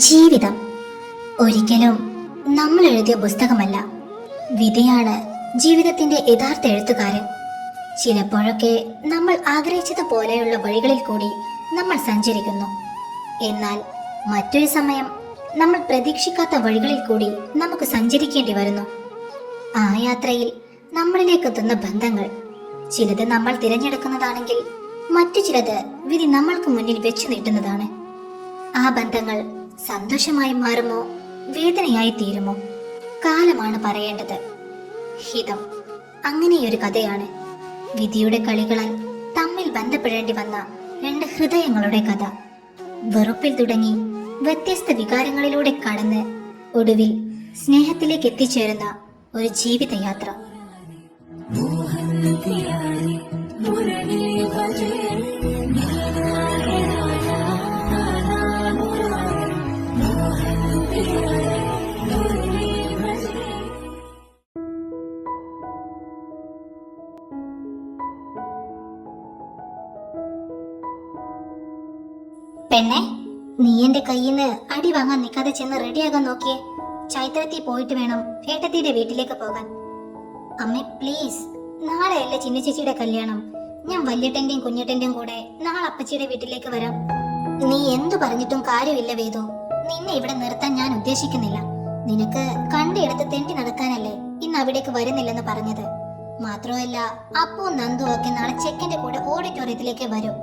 ജീവിതം ഒരിക്കലും നമ്മൾ എഴുതിയ പുസ്തകമല്ല. വിധിയാണ് ജീവിതത്തിന്റെ യഥാർത്ഥ എഴുത്തുകാരൻ. ചിലപ്പോഴൊക്കെ നമ്മൾ ആഗ്രഹിച്ചതുപോലെയുള്ള വഴികളിൽ കൂടി നമ്മൾ സഞ്ചരിക്കുന്നു. എന്നാൽ മറ്റൊരു സമയം നമ്മൾ പ്രതീക്ഷിക്കാത്ത വഴികളിൽ കൂടി നമുക്ക് സഞ്ചരിക്കേണ്ടി വരുന്നു. ആ യാത്രയിൽ നമ്മളിലേക്ക് എത്തുന്ന ബന്ധങ്ങൾ ചിലത് നമ്മൾ തിരഞ്ഞെടുക്കുന്നതാണെങ്കിൽ മറ്റു ചിലത് വിധി നമ്മൾക്ക് മുന്നിൽ വെച്ചു നീട്ടുന്നതാണ്. ആ ബന്ധങ്ങൾ സന്തോഷമായി മാറുമോ വേദനയായി തീരുമോ കാലമാണ് പറയേണ്ടത്. ഹിതം അങ്ങനെയൊരു കഥയാണ്. വിധിയുടെ കളികളാൽ തമ്മിൽ ബന്ധപ്പെടേണ്ടി വന്ന രണ്ട് ഹൃദയങ്ങളുടെ കഥ. വെറുപ്പിൽ തുടങ്ങി വ്യത്യസ്ത വികാരങ്ങളിലൂടെ കടന്ന് ഒടുവിൽ സ്നേഹത്തിലേക്ക് എത്തിച്ചേരുന്ന ഒരു ജീവിതയാത്ര. പെണ്ണെ, നീ എന്റെ കയ്യിന്ന് അടി വാങ്ങാൻ നിൽക്കാതെ ചെന്ന് റെഡിയാകാൻ നോക്കിയേ. ചൈത്രത്തിൽ പോയിട്ട് വേണം ഏട്ടത്തിയുടെ വീട്ടിലേക്ക് പോകാൻ. അമ്മേ പ്ലീസ്, നാളെയല്ലേ ചിന്ന ചേച്ചിയുടെ കല്യാണം. ഞാൻ വല്യേട്ടന്റെയും കുഞ്ഞേട്ടന്റെയും കൂടെ നാളെ അപ്പച്ചിയുടെ വീട്ടിലേക്ക് വരാം. നീ എന്തു പറഞ്ഞിട്ടും കാര്യമില്ല വേദു. നിന്നെ ഇവിടെ നിർത്താൻ ഞാൻ ഉദ്ദേശിക്കുന്നില്ല. നിനക്ക് കണ്ടിടത്ത് തെണ്ടി നടക്കാനല്ലേ ഇന്ന് അവിടേക്ക് വരുന്നില്ലെന്ന് പറഞ്ഞത്. മാത്രമല്ല അപ്പു നന്ദു ഒക്കെ നാളെ ചെക്കന്റെ കൂടെ ഓഡിറ്റോറിയത്തിലേക്ക് വരും.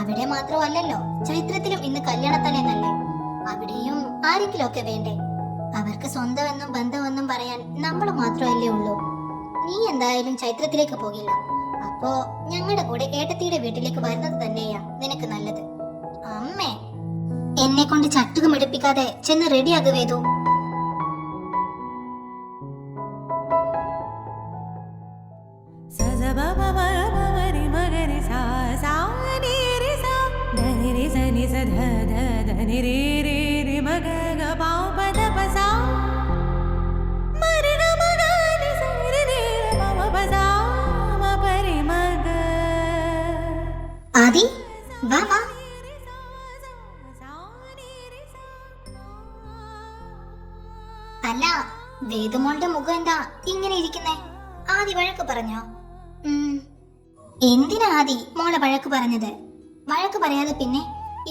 അവിടെ മാത്രമല്ലല്ലോ, ചൈത്രത്തിലും ഇന്ന് കല്യാണത്തലേന്നല്ലേ. അവിടെയും ആരെങ്കിലും ഒക്കെ വേണ്ടേ? അവർക്ക് സ്വന്തമെന്നും ബന്ധമെന്നും പറയാൻ നമ്മൾ മാത്രമല്ലേ ഉള്ളൂ. നീ എന്തായാലും ചൈത്രത്തിലേക്ക് പോകില്ല. അപ്പോ ഞങ്ങളുടെ കൂടെ ഏട്ടത്തിയുടെ വീട്ടിലേക്ക് വരുന്നത് തന്നെയാ നിനക്ക് നല്ലത്. അമ്മേ, എന്നെ കൊണ്ട് ചട്ടുകം എടുപ്പിക്കാതെ ചെന്ന് റെഡിയാകുവേതു. ആദി, വാ വാ. അല്ല, വേദുമോളുടെ മുഖം എന്താ ഇങ്ങനെ ഇരിക്കുന്നേ? ആദി വഴക്ക് പറഞ്ഞോ? എന്തിനാ ആദി മോളെ വഴക്ക് പറഞ്ഞത്? വഴക്ക് പറയാതെ പിന്നെ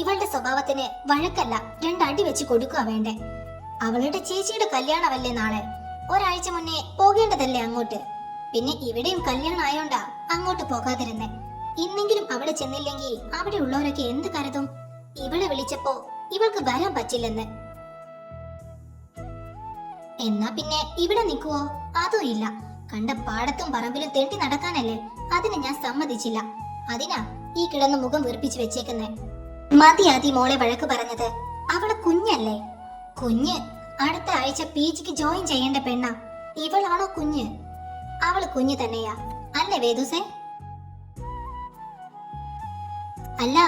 ഇവളുടെ സ്വഭാവത്തിന് വഴക്കല്ല, രണ്ടടി വെച്ച് കൊടുക്കുക വേണ്ടേ? അവളുടെ ചേച്ചിയുടെ കല്യാണമല്ലേ നാളെ. ഒരാഴ്ച മുന്നേ പോകേണ്ടതല്ലേ അങ്ങോട്ട്. പിന്നെ ഇവിടെയും കല്യാണം ആയോണ്ടാ അങ്ങോട്ട് പോകാതിരുന്നേ. ഇന്നെങ്കിലും അവിടെ ചെന്നില്ലെങ്കിൽ അവിടെ ഉള്ളവരൊക്കെ എന്ത് കരുതും? ഇവളെ വിളിച്ചപ്പോ ഇവൾക്ക് വരാൻ പറ്റില്ലെന്ന്. എന്നാ പിന്നെ ഇവിടെ നിൽക്കുവോ? അതും ഇല്ല. കണ്ട പാടത്തും പറമ്പിലും തെണ്ടി നടക്കാനല്ലേ. അതിന് ഞാൻ സമ്മതിച്ചില്ല. അതിനാ ഈ കിടന്ന് മുഖം വീർപ്പിച്ചു വെച്ചേക്കുന്നേ. മതി ആദി മോളെ വഴക്ക് പറഞ്ഞത്. അവള് കുഞ്ഞല്ലേ. കുഞ്ഞ് അടുത്ത ആഴ്ച PGക്ക് ജോയിൻ ചെയ്യേണ്ട പെണ്ണ. ഇവളാണോ കുഞ്ഞ്? അവള് കുഞ്ഞ് തന്നെയാ അല്ലേ വേദുസേ? അല്ല,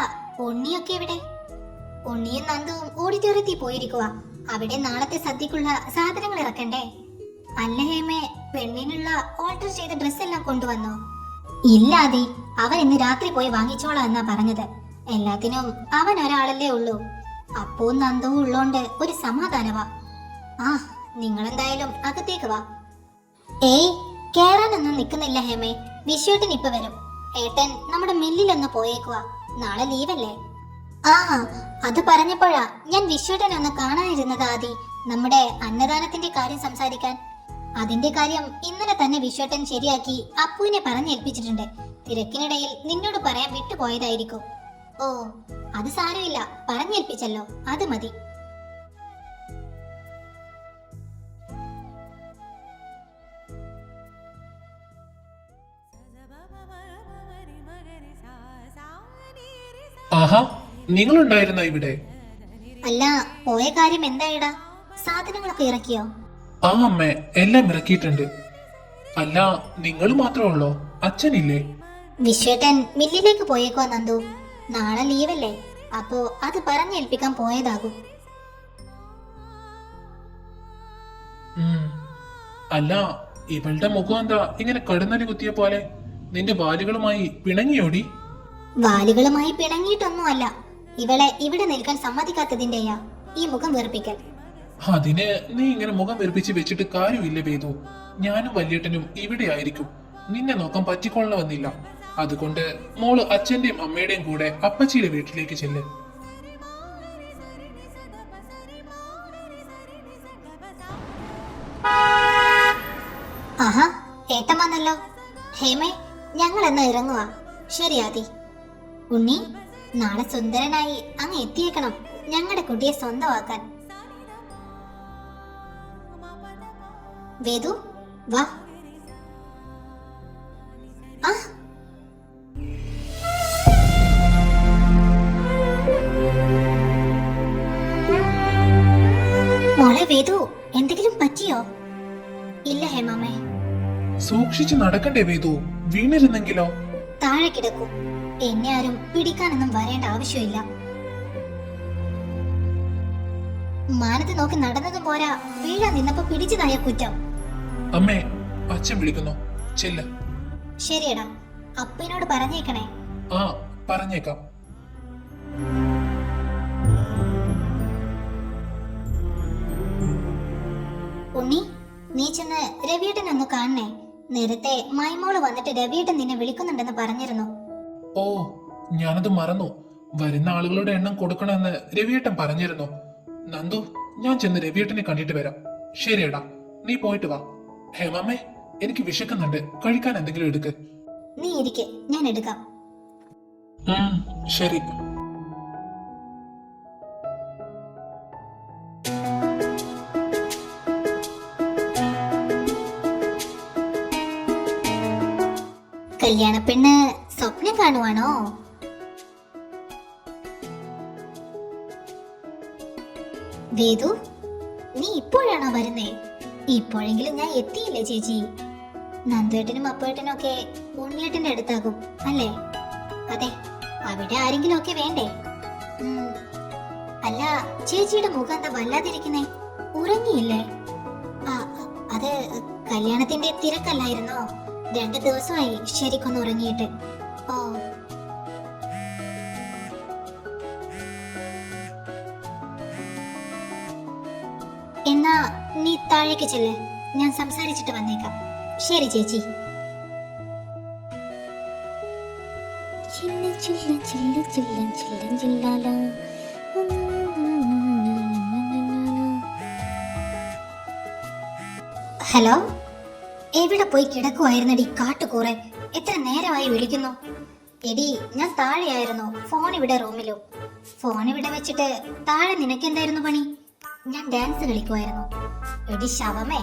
ഉണ്ണിയൊക്കെ എവിടെ? ഉണ്ണിയും നന്ദുവും ഓഡിറ്റോറിയത്തിൽ പോയിരിക്കുക. അവിടെ നാളത്തെ സദ്യക്കുള്ള സാധനങ്ങൾ ഇറക്കണ്ടേ? അല്ല ഹേമേ, പെണ്ണിനുള്ള ഓൾട്ടർ ചെയ്ത ഡ്രസ് എല്ലാം കൊണ്ടുവന്നോ? ഇല്ലാതെ, അവൻ ഇന്ന് രാത്രി പോയി വാങ്ങിച്ചോളാം എന്നാ പറഞ്ഞത്. എല്ലാത്തിനും അവൻ ഒരാളല്ലേ ഉള്ളൂ. അപ്പവും നന്ദവും ഉള്ളോണ്ട് ഒരു സമാധാനവാ. ആ, നിങ്ങളെന്തായാലും അകത്തേക്ക് വാ. ഏയ്, കേറാനൊന്നും നിക്കുന്നില്ല ഹേമേ. വിശ്വേട്ടൻ ഇപ്പൊ വരും. ഏട്ടൻ നമ്മുടെ മില്ലിലൊന്ന് പോയേക്കുവാ. നാളെ ലീവല്ലേ? ആ, അത് പറഞ്ഞപ്പോഴാ ഞാൻ വിശ്വേട്ടനെ ഒന്ന് കാണാനിരുന്നത് ആദി. നമ്മുടെ അന്നദാനത്തിന്റെ കാര്യം സംസാരിക്കാൻ. അതിന്റെ കാര്യം ഇന്നലെ തന്നെ വിശ്വേട്ടൻ ശരിയാക്കി അപ്പുവിനെ പറഞ്ഞേൽപ്പിച്ചിട്ടുണ്ട്. തിരക്കിനിടയിൽ നിന്നോട് പറയാൻ വിട്ടുപോയതായിരിക്കും. ഓ, അത് സാരമില്ല, പറഞ്ഞേൽപ്പിച്ചല്ലോ, അത് മതി. ആഹാ, നിങ്ങളുണ്ടായിരുന്ന ഇവിടെ? അല്ല, പോയ കാര്യം എന്തായിടാ? സാധനങ്ങളൊക്കെ ഇറക്കിയോ? ആ അമ്മേ, എല്ലാം ഇറക്കിയിട്ടുണ്ട്. അല്ല, നിങ്ങൾ മാത്രമേ അച്ഛനില്ലേ? വിശ്വേട്ടൻ മില്ലിലേക്ക് പോയേക്കോ നന്ദു. നാളെ ലീവല്ലേ, അപ്പോ അത് പറഞ്ഞേൽപ്പിക്കാൻ പോയതാകും. അല്ല, ഇവളുടെ മുഖം എന്താ ഇങ്ങനെ കടുന്നലി കുത്തിയ പോലെ? നിന്റെ വാലുകളുമായി പിണങ്ങിയോടി? വാലുകളുമായി പിണങ്ങിയിട്ടൊന്നുമല്ല, ഇവളെ ഇവിടെ നിൽക്കാൻ സമ്മതിക്കാത്തതിന്റെയാ. ഈ മുഖം വീർപ്പിക്കൽ? അതിന് നീ ഇങ്ങനെ മുഖം വെറുപ്പിച്ച് വെച്ചിട്ട് കാര്യമില്ല വേദു. ഞാനും വല്യേട്ടനും ഇവിടെ ആയിരിക്കും. നിന്നെ നോക്കാൻ പറ്റിക്കൊള്ളണമെന്നില്ല. അതുകൊണ്ട് മോള് അച്ഛന്റെയും അമ്മയുടെയും കൂടെ അപ്പച്ചിയുടെ വീട്ടിലേക്ക് ചെല്ല്. ആഹാ, ഏട്ടൻ വന്നല്ലോ. ഹേമേ, ഞങ്ങൾ എന്നാ ഇറങ്ങുവാ. ശരി ആദി. ഉണ്ണി, നാളെ സുന്ദരനായി അങ്ങ് എത്തിയേക്കണം ഞങ്ങളുടെ കുട്ടിയെ സ്വന്തമാക്കാൻ. വേദു, വാ. ആ, മോളെ വേദു, എന്തെങ്കിലും പറ്റിയോ? ഇല്ല ഹേമാമേ. സൂക്ഷിച്ചു നടക്കണ്ടേ വേദു? വീണിരുന്നെങ്കിലോ? താഴെ കിടക്കൂ. എന്നെ ആരും പിടിക്കാനൊന്നും വരേണ്ട ആവശ്യമില്ല. മാനത്ത് നോക്കി നടന്നതും പോരാ, വീഴാൻ നിന്നപ്പോ പിടിച്ചതായ കുറ്റം. അമ്മേ, അച്ഛൻ വിളിക്കുന്നു, ചെല്ല്. ശരിയടാ, അപ്പനോട് പറഞ്ഞേക്കണേ. ആ, പറഞ്ഞേക്കാം. ഉണ്ണി, നീ ചെന്ന് രവിയേട്ടൻ ഒന്ന് കാണണേ. നേരത്തെ മൈമോള് വന്നിട്ട് രവിയേട്ടൻ നിന്നെ വിളിക്കുന്നുണ്ടെന്ന് പറഞ്ഞിരുന്നു. ഓ, ഞാനത് മറന്നു. വരുന്ന ആളുകളുടെ എണ്ണം കൊടുക്കണമെന്ന് രവിയേട്ടൻ പറഞ്ഞിരുന്നു. നന്ദു, ഞാൻ ചെന്ന് രവിയേട്ടനെ കണ്ടിട്ട് വരാം. ശരിയടാ, നീ പോയിട്ട് വാ. ഹേമമ്മേ, എനിക്ക് വിശക്കുന്നുണ്ട്. കഴിക്കാൻ എന്തെങ്കിലും എടുക്ക്. നീ ഇരിക്കെ, ഞാൻ എടുക്കാം. ശരി. കല്യാണ പെണ്ണ് സ്വപ്നം കാണുവാണോ? വേദു, നീ ഇപ്പോഴാണോ വരുന്നേ? ഇപ്പോഴെങ്കിലും ഞാൻ എത്തിയില്ലേ ചേച്ചി. നന്ദേട്ടനും അപ്പേട്ടനും ഒക്കെ ഉണ്ണിയേട്ടന്റെ അടുത്താകും അല്ലേ? അതെ, അവിടെ ആരെങ്കിലും ഒക്കെ വേണ്ടേ? അല്ല, ചേച്ചിയുടെ മുഖം എന്താ വല്ലാതിരിക്കുന്നേ? ഉറങ്ങിയില്ലേ? അത് കല്യാണത്തിന്റെ തിരക്കല്ലായിരുന്നോ? 2 ദിവസമായി ശരിക്കൊന്ന് ഉറങ്ങിയിട്ട്. ഓ, എന്നാ നീ താഴേക്ക് ചെല്ല്. ഞാൻ സംസാരിച്ചിട്ട് വന്നേക്കാം. ശരി ചേച്ചി. ഹലോ, എവിടെ പോയി കിടക്കുവായിരുന്നടി കാട്ടുകൂറെ? എത്ര നേരമായി വിളിക്കുന്നു. എടി, ഞാൻ താഴെയായിരുന്നു. ഫോൺ ഇവിടെ റൂമിലും. ഫോൺ ഇവിടെ വെച്ചിട്ട് താഴെ നിനക്കെന്തായിരുന്നു പണി? ഞാൻ ഡാൻസ് കളിക്കുമായിരുന്നു. എടി ശവമേ,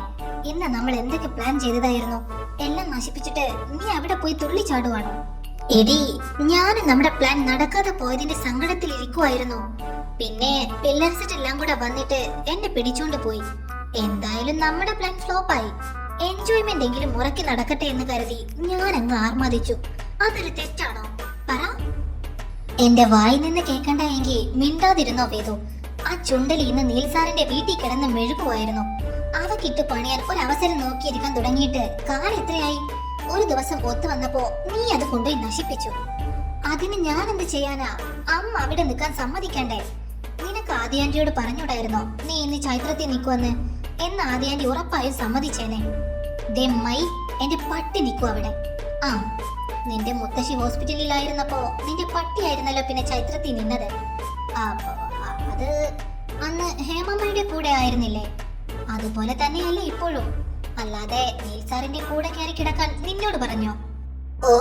ഇന്ന് നമ്മൾ എന്തൊക്കെ പ്ലാൻ ചെയ്തതായിരുന്നു? എല്ലാം നശിപ്പിച്ചിട്ട് നീ അവിടെ പോയി തുള്ളിച്ചാടുവാണോ? എടി, ഞാൻ നമ്മുടെ പ്ലാൻ നടക്കാതെ പോയതിന്റെ സങ്കടത്തിൽ ഇരിക്കുവായിരുന്നു. പിന്നെ പില്ലർ സെറ്റ് എല്ലാം കൂടെ വന്നിട്ട് എന്നെ പിടിച്ചോണ്ട് പോയി. എന്തായാലും നമ്മുടെ പ്ലാൻ ഫ്ലോപ്പായി. എൻജോയ്മെന്റ് എങ്കിലും മുറക്കി നടക്കട്ടെ എന്ന് കരുതി ഞാൻ അങ്ങ് ആർമാദിച്ചു. അതൊരു തെറ്റാണോ? പറ. എന്റെ വായി നിന്ന് കേൾക്കണ്ട എങ്കിൽ മിണ്ടാതിരുന്നോ വേദു? ആ ചുണ്ടലി ഇന്ന് നീൽസാറിന്റെ വീട്ടിൽ കിടന്ന് മെഴുകുമായിരുന്നു. അവക്കിട്ട് പണിയാൻ ഒരവസരം നോക്കിയിരിക്കാൻ തുടങ്ങിയിട്ട് കാലം എത്രയായി? ഒരു ദിവസം ഒത്തു വന്നപ്പോ നീ അത് കൊണ്ടുപോയി നശിപ്പിച്ചു. അതിന് ഞാൻ എന്ത് ചെയ്യാനാ? അമ്മ അവിടെ നിൽക്കാൻ സമ്മതിക്കണ്ടേ? നിനക്ക് ആദിയാന്റിയോട് പറഞ്ഞൂടായിരുന്നോ നീ ഇന്ന് ചൈത്രത്തിൽ നിൽക്കുവെന്ന്? എന്ന് ആദിയാന്റി ഉറപ്പായും സമ്മതിച്ചേനെ. എന്റെ പട്ടി നിൽക്കും അവിടെ. ആ, നിന്റെ മുത്തശ്ശി ഹോസ്പിറ്റലിലായിരുന്നപ്പോ നിന്റെ പട്ടിയായിരുന്നല്ലോ പിന്നെ ചൈത്രത്തിൽ നിന്നത്. അത് അന്ന് ഹേമമ്മയുടെ കൂടെ ആയിരുന്നില്ലേ? അതുപോലെ തന്നെയല്ലേ ഇപ്പോഴും. അല്ലാതെ നീൽസാറിന്റെ കൂടെ കയറി കിടക്കാൻ നിന്നോട് പറഞ്ഞോ? ഓ,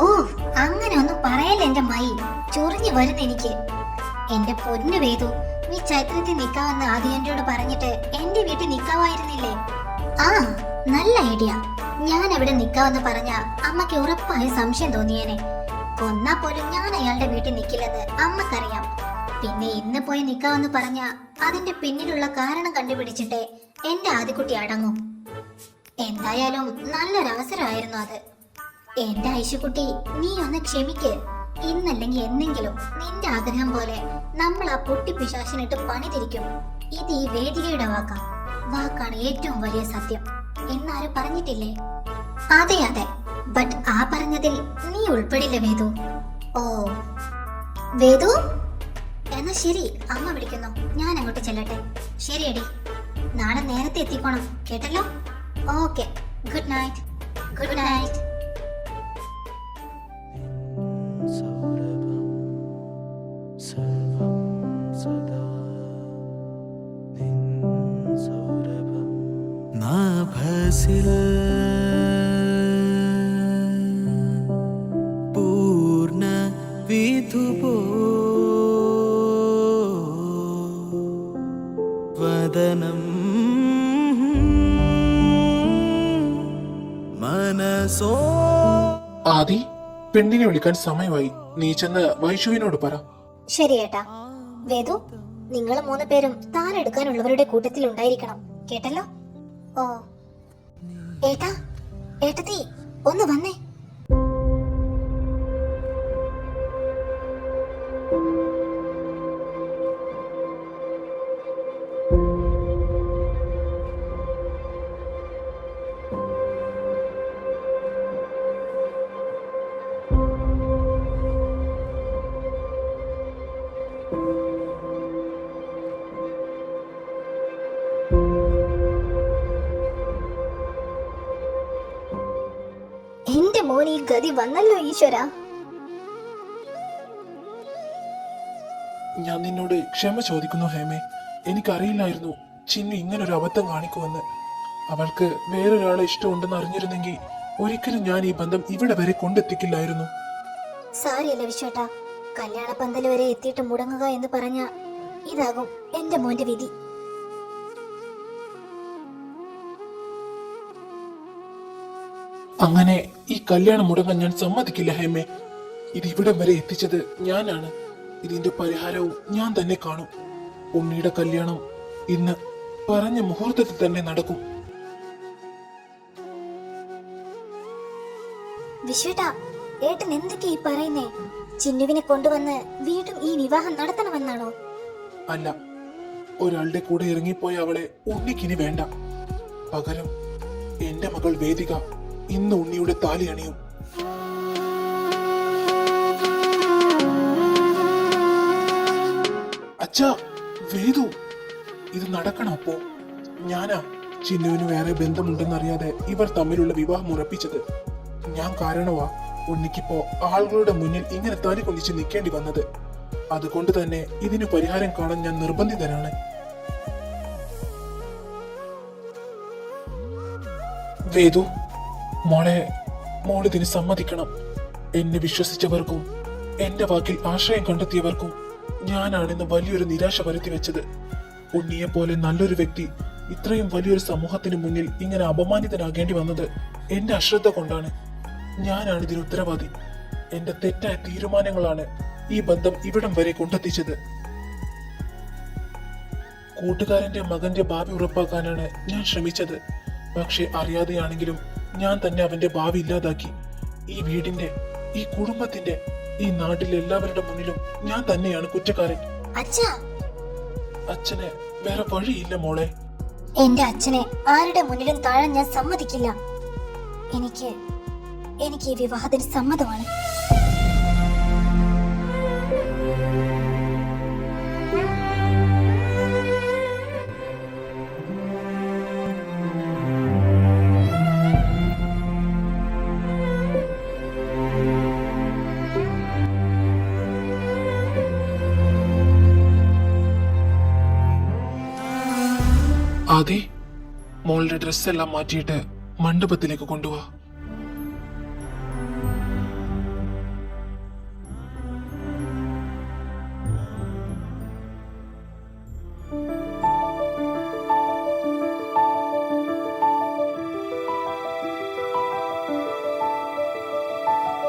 അങ്ങനെ ഒന്നും പറയല്ലേ എന്റെ മൈ. ചൊറിഞ്ഞു വരുന്ന എനിക്ക്. എന്റെ പൊന്നു വേദു, നീ ചൈത്രത്തിൽ നിൽക്കാമെന്ന് ആദിയന്റോട് പറഞ്ഞിട്ട് എന്റെ വീട്ടിൽ നിൽക്കാവായിരുന്നില്ലേ? ആ, നല്ല ഐഡിയ. ഞാൻ അവിടെ നിൽക്കാമെന്ന് പറഞ്ഞ അമ്മയ്ക്ക് ഉറപ്പായ സംശയം തോന്നിയേനെ. കൊന്നാ പോലും ഞാൻ അയാളുടെ വീട്ടിൽ നിൽക്കില്ലെന്ന് അമ്മക്കറിയാം. പിന്നെ ഇന്ന് പോയി നിൽക്കാമെന്ന് പറഞ്ഞ അതിന്റെ പിന്നിലുള്ള കാരണം കണ്ടുപിടിച്ചിട്ടേ എന്റെ ആദിക്കുട്ടി അടങ്ങും. എന്തായാലും നല്ലൊരവസരമായിരുന്നു അത്. എന്റെ ഐശുക്കുട്ടി, നീ ഒന്ന് ക്ഷമിക്ക്. ഇന്നല്ലെങ്കിൽ എന്നെങ്കിലും നിന്റെ ആഗ്രഹം പോലെ നമ്മൾ ആ പൊട്ടി പിശാശിനിട്ട് പണി തിരിക്കും. ഇത് ഈ വേദികയുടെ വാക്കാണ് ഏറ്റവും വലിയ സത്യം എന്നാരും പറഞ്ഞിട്ടില്ലേ? അതെ അതെ, ബട്ട് ആ പറഞ്ഞതിൽ നീ ഉൾപ്പെടില്ല വേദു. ഓ വേദു, എന്നാ ശരി, അമ്മ വിളിക്കുന്നു. ഞാൻ അങ്ങോട്ട് ചെല്ലട്ടെ. ശരിയടി, നാളെ നേരത്തെ എത്തിക്കോണം കേട്ടല്ലോ. Okay, good night. Good night. സൗരഭം സർവം സദാ നിൻ സൗരഭം നാഭസിൽ പൂർണ്ണ വിധുപോ വദനം മനസോ. ആദി, പെണ്ണിനെ വിളിക്കാൻ സമയമായി. നീ ചെന്ന് വൈഷുവിനോട് പറ. ശരി ഏട്ടാ. വേദു, നിങ്ങൾ 3 പേരും താരെടുക്കാനുള്ളവരുടെ കൂട്ടത്തിൽ ഉണ്ടായിരിക്കണം കേട്ടല്ലോ. ഓ ഏട്ടാ, ഏട്ടത്തി ഒന്ന് വന്നേ. എന്റെ മോൻ ഈ ഗതി വന്നല്ലോ ഈശ്വര. ഞാൻ നിന്നോട് ക്ഷമ ചോദിക്കുന്നു ഹേമേ. എനിക്കറിയില്ലായിരുന്നു ചിന്നു ഇങ്ങനൊരു അബദ്ധം കാണിക്കുമെന്ന്. അവൾക്ക് വേറൊരാളെ ഇഷ്ടമുണ്ടെന്ന് അറിഞ്ഞിരുന്നെങ്കിൽ ഒരിക്കലും ഞാൻ ഈ ബന്ധം ഇവിടെ വരെ കൊണ്ടെത്തിക്കില്ലായിരുന്നു. സാരിയല്ല വിശ്വട്ടാ, കല്യാണ പന്തൽ വരെ എത്തിയിട്ട് മുടങ്ങുക എന്ന് പറഞ്ഞ ഇതാകും എന്റെ മോന്റെ വിധി. അങ്ങനെ ഈ കല്യാണം മുടങ്ങാൻ ഞാൻ സമ്മതിക്കില്ല ഹേമേ. ഇത് ഇവിടം വരെ എത്തിച്ചത് ഞാനാണ്. ഇതിന്റെ പരിഹാരവും ഞാൻ തന്നെ കാണും. ഉണ്ണിയുടെ കല്യാണം ഇന്ന് പറഞ്ഞ മുഹൂർത്തത്തിൽ തന്നെ നടക്കും. വിശ്വട്ടാ, ഏട്ടൻ എന്തൊക്കെയാ ഈ പറയുന്നേ? ചിന്നുവിനെ കൊണ്ടുവന്ന് വീണ്ടും ഈ വിവാഹം നടത്തണമെന്നാണോ? അല്ല, ഒരാളുടെ കൂടെ ഇറങ്ങിപ്പോയ അവളെ ഉണ്ണിക്കിനി വേണ്ട. പകരം എന്റെ മകൾ വേദിക ഇന്ന് ഉണ്ണിയുടെ താലി അണിയും. അച്ഛാ, വേദു, ഇത് നടക്കണം. അപ്പോ ഞാനാ ചിന്നുവിന് വേറെ ബന്ധമുണ്ടെന്നറിയാതെ ഇവർ തമ്മിലുള്ള വിവാഹം ഉറപ്പിച്ചത്. ഞാൻ കാരണമാ ഉണ്ണിക്കിപ്പോ ആളുകളുടെ മുന്നിൽ ഇങ്ങനെ താലി കൊണ്ടിച്ച് നിൽക്കേണ്ടി വന്നത്. അതുകൊണ്ട് തന്നെ ഇതിന് പരിഹാരം കാണാൻ ഞാൻ നിർബന്ധിതനാണ്. വേദു, മോളിതിന് സമ്മതിക്കണം. എന്നെ വിശ്വസിച്ചവർക്കും എന്റെ വാക്കിൽ ആശ്രയം കണ്ടെത്തിയവർക്കും ഞാനാണെന്ന് വലിയൊരു നിരാശ വരുത്തി വെച്ചത്. ഉണ്ണിയെ പോലെ നല്ലൊരു വ്യക്തി ഇത്രയും വലിയൊരു സമൂഹത്തിന് മുന്നിൽ ഇങ്ങനെ അപമാനിതനാകേണ്ടി വന്നത് എന്റെ അശ്രദ്ധ കൊണ്ടാണ്. ഞാനാണ് ഇതിന് ഉത്തരവാദി. എന്റെ തെറ്റായ തീരുമാനങ്ങളാണ് ഈ ബന്ധം ഇവിടം വരെ കൊണ്ടെത്തിച്ചത്. കൂട്ടുകാരന്റെ മകന്റെ ഭാവി ഉറപ്പാക്കാനാണ് ഞാൻ ശ്രമിച്ചത്. പക്ഷെ അറിയാതെയാണെങ്കിലും ഞാൻ തന്നെ അവന്റെ ഭാവി ഇല്ലാതാക്കി. ഈ വീടിന്റെ, ഈ കുടുംബത്തിന്റെ, ഈ നാട്ടിലെ എല്ലാവരുടെ മുന്നിലും ഞാൻ തന്നെയാണ് കുറ്റക്കാരൻ. അച്ഛന് വേറെ വഴിയില്ല മോളെ. എന്റെ അച്ഛനെ ആരുടെ മുന്നിലും താഴാൻ ഞാൻ സമ്മതിക്കില്ല. എനിക്ക് ഈ വിവാഹത്തിന് സമ്മതമാണ്. ആദി, മോളുടെ ഡ്രസ്സെല്ലാം മാറ്റിയിട്ട് മണ്ഡപത്തിലേക്ക് കൊണ്ടുപോവാ.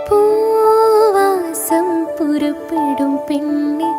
പൂവാസം പുറപ്പെടും പെണ്ണെ